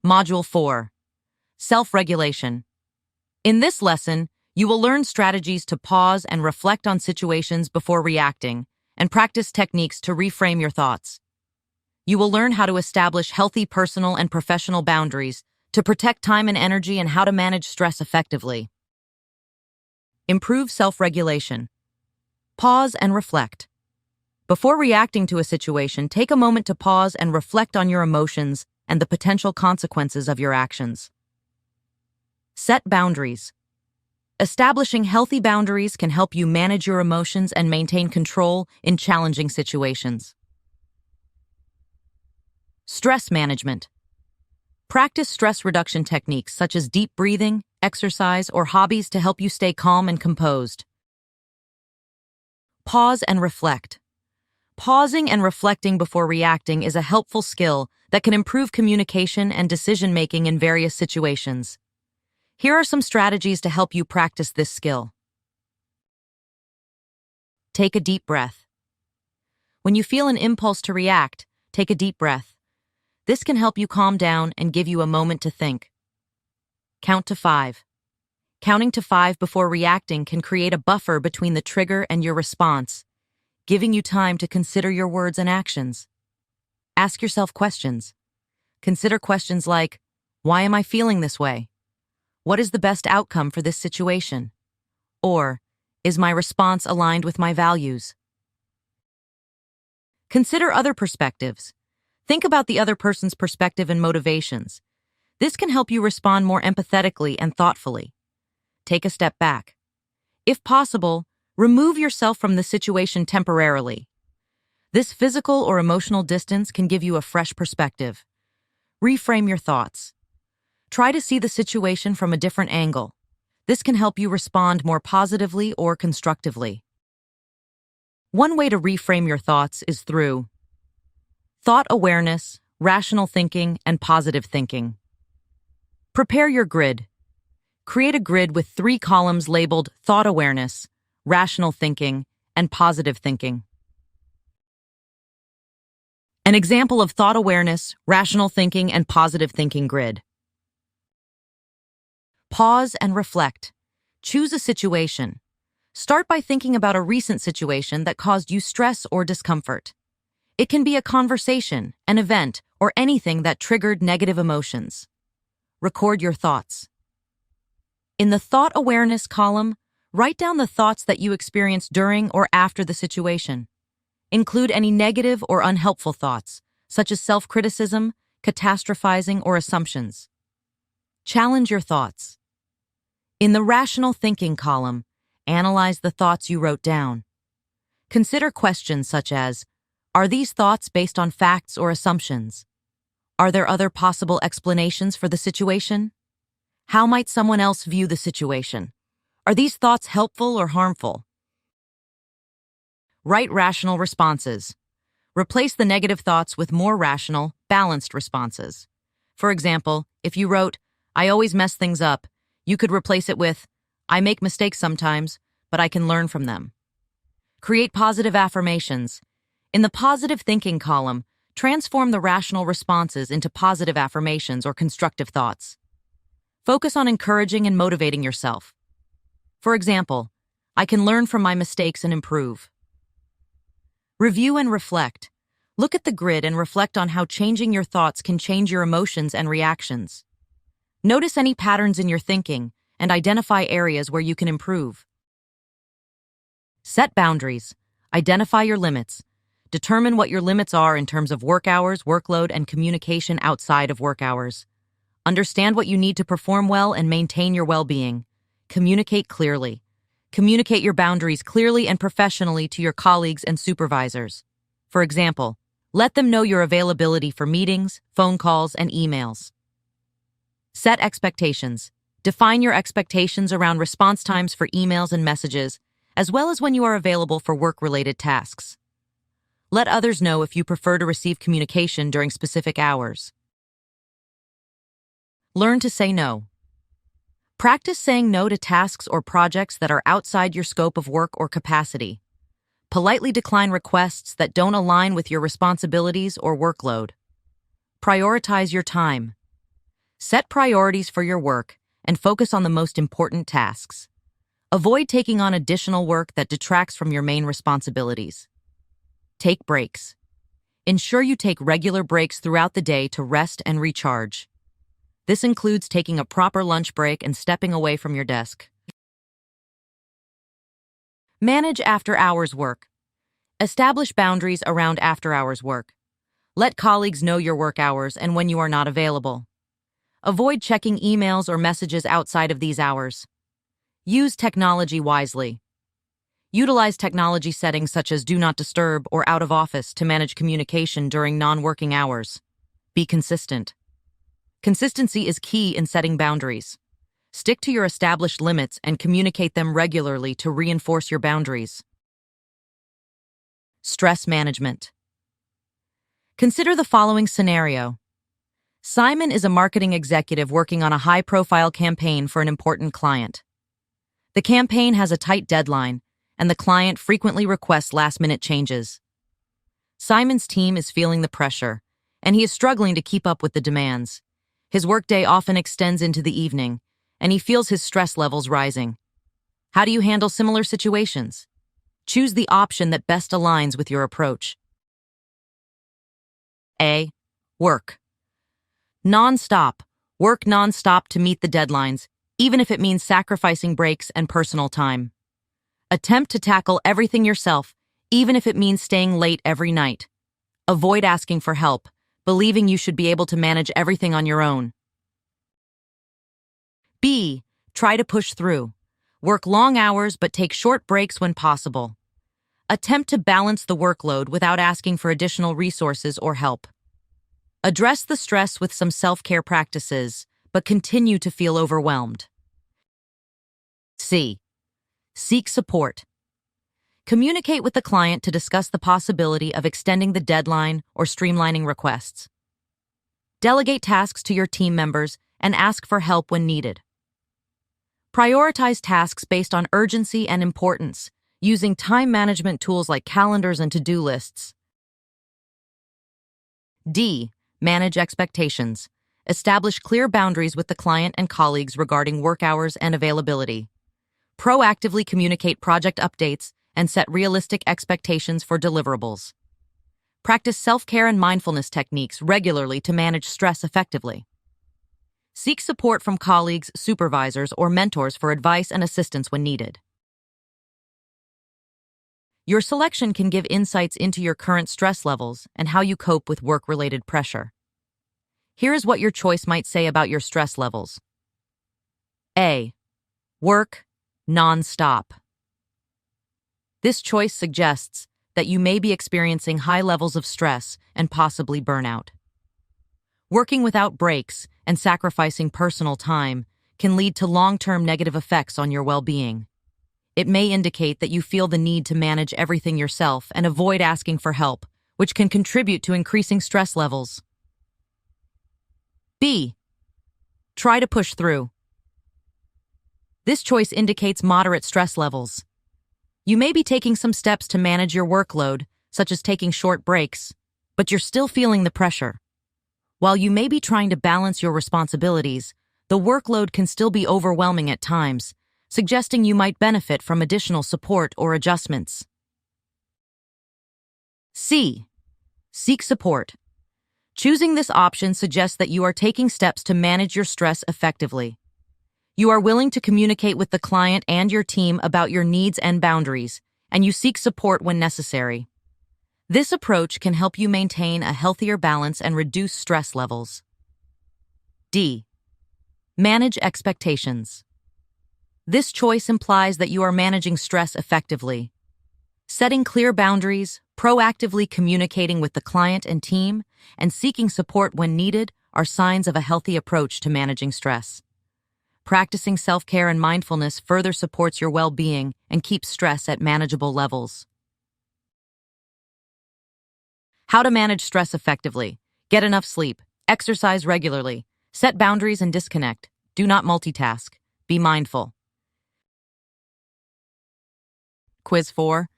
Module 4. Self-regulation. In this lesson, you will learn strategies to pause and reflect on situations before reacting, and practice techniques to reframe your thoughts. You will learn how to establish healthy personal and professional boundaries to protect time and energy and how to manage stress effectively. Improve self-regulation. Pause and reflect. Before reacting to a situation, take a moment to pause and reflect on your emotions and the potential consequences of your actions. Set boundaries. Establishing healthy boundaries can help you manage your emotions and maintain control in challenging situations. Stress management. Practice stress reduction techniques such as deep breathing, exercise, or hobbies to help you stay calm and composed. Pause and reflect. Pausing and reflecting before reacting is a helpful skill that can improve communication and decision-making in various situations. Here are some strategies to help you practice this skill. Take a deep breath. When you feel an impulse to react, take a deep breath. This can help you calm down and give you a moment to think. Count to 5. Counting to 5 before reacting can create a buffer between the trigger and your response, giving you time to consider your words and actions. Ask yourself questions. Consider questions like, why am I feeling this way? What is the best outcome for this situation? Or, is my response aligned with my values? Consider other perspectives. Think about the other person's perspective and motivations. This can help you respond more empathetically and thoughtfully. Take a step back. If possible, remove yourself from the situation temporarily. This physical or emotional distance can give you a fresh perspective. Reframe your thoughts. Try to see the situation from a different angle. This can help you respond more positively or constructively. One way to reframe your thoughts is through thought awareness, rational thinking, and positive thinking. Prepare your grid. Create a grid with 3 columns labeled thought awareness, rational thinking, and positive thinking. An example of thought awareness, rational thinking, and positive thinking grid. Pause and reflect. Choose a situation. Start by thinking about a recent situation that caused you stress or discomfort. It can be a conversation, an event, or anything that triggered negative emotions. Record your thoughts. In the thought awareness column, write down the thoughts that you experienced during or after the situation. Include any negative or unhelpful thoughts, such as self-criticism, catastrophizing, or assumptions. Challenge your thoughts. In the rational thinking column, analyze the thoughts you wrote down. Consider questions such as, are these thoughts based on facts or assumptions? Are there other possible explanations for the situation? How might someone else view the situation? Are these thoughts helpful or harmful? Write rational responses. Replace the negative thoughts with more rational, balanced responses. For example, if you wrote, I always mess things up, you could replace it with, I make mistakes sometimes, but I can learn from them. Create positive affirmations. In the positive thinking column, transform the rational responses into positive affirmations or constructive thoughts. Focus on encouraging and motivating yourself. For example, I can learn from my mistakes and improve. Review and reflect. Look at the grid and reflect on how changing your thoughts can change your emotions and reactions. Notice any patterns in your thinking and identify areas where you can improve. Set boundaries. Identify your limits. Determine what your limits are in terms of work hours, workload, and communication outside of work hours. Understand what you need to perform well and maintain your well-being. Communicate clearly. Communicate your boundaries clearly and professionally to your colleagues and supervisors. For example, let them know your availability for meetings, phone calls, and emails. Set expectations. Define your expectations around response times for emails and messages, as well as when you are available for work-related tasks. Let others know if you prefer to receive communication during specific hours. Learn to say no. Practice saying no to tasks or projects that are outside your scope of work or capacity. Politely decline requests that don't align with your responsibilities or workload. Prioritize your time. Set priorities for your work and focus on the most important tasks. Avoid taking on additional work that detracts from your main responsibilities. Take breaks. Ensure you take regular breaks throughout the day to rest and recharge. This includes taking a proper lunch break and stepping away from your desk. Manage after-hours work. Establish boundaries around after-hours work. Let colleagues know your work hours and when you are not available. Avoid checking emails or messages outside of these hours. Use technology wisely. Utilize technology settings such as Do Not Disturb or Out of Office to manage communication during non-working hours. Be consistent. Consistency is key in setting boundaries. Stick to your established limits and communicate them regularly to reinforce your boundaries. Stress management. Consider the following scenario. Simon is a marketing executive working on a high-profile campaign for an important client. The campaign has a tight deadline, and the client frequently requests last-minute changes. Simon's team is feeling the pressure, and he is struggling to keep up with the demands. His workday often extends into the evening, and he feels his stress levels rising. How do you handle similar situations? Choose the option that best aligns with your approach. A. Work. Non-stop. Work non-stop to meet the deadlines, even if it means sacrificing breaks and personal time. Attempt to tackle everything yourself, even if it means staying late every night. Avoid asking for help, believing you should be able to manage everything on your own. B. Try to push through. Work long hours but take short breaks when possible. Attempt to balance the workload without asking for additional resources or help. Address the stress with some self-care practices, but continue to feel overwhelmed. C. Seek support. Communicate with the client to discuss the possibility of extending the deadline or streamlining requests. Delegate tasks to your team members and ask for help when needed. Prioritize tasks based on urgency and importance, using time management tools like calendars and to-do lists. D. Manage expectations. Establish clear boundaries with the client and colleagues regarding work hours and availability. Proactively communicate project updates and set realistic expectations for deliverables. Practice self-care and mindfulness techniques regularly to manage stress effectively. Seek support from colleagues, supervisors, or mentors for advice and assistance when needed. Your selection can give insights into your current stress levels and how you cope with work-related pressure. Here is what your choice might say about your stress levels. A. Work non-stop. This choice suggests that you may be experiencing high levels of stress and possibly burnout. Working without breaks and sacrificing personal time can lead to long-term negative effects on your well-being. It may indicate that you feel the need to manage everything yourself and avoid asking for help, which can contribute to increasing stress levels. B. Try to push through. This choice indicates moderate stress levels. You may be taking some steps to manage your workload, such as taking short breaks, but you're still feeling the pressure. While you may be trying to balance your responsibilities, the workload can still be overwhelming at times, suggesting you might benefit from additional support or adjustments. C. Seek support. Choosing this option suggests that you are taking steps to manage your stress effectively. You are willing to communicate with the client and your team about your needs and boundaries, and you seek support when necessary. This approach can help you maintain a healthier balance and reduce stress levels. D. Manage expectations. This choice implies that you are managing stress effectively. Setting clear boundaries, proactively communicating with the client and team, and seeking support when needed are signs of a healthy approach to managing stress. Practicing self-care and mindfulness further supports your well-being and keeps stress at manageable levels. How to manage stress effectively. Get enough sleep. Exercise regularly. Set boundaries and disconnect. Do not multitask. Be mindful. Quiz 4.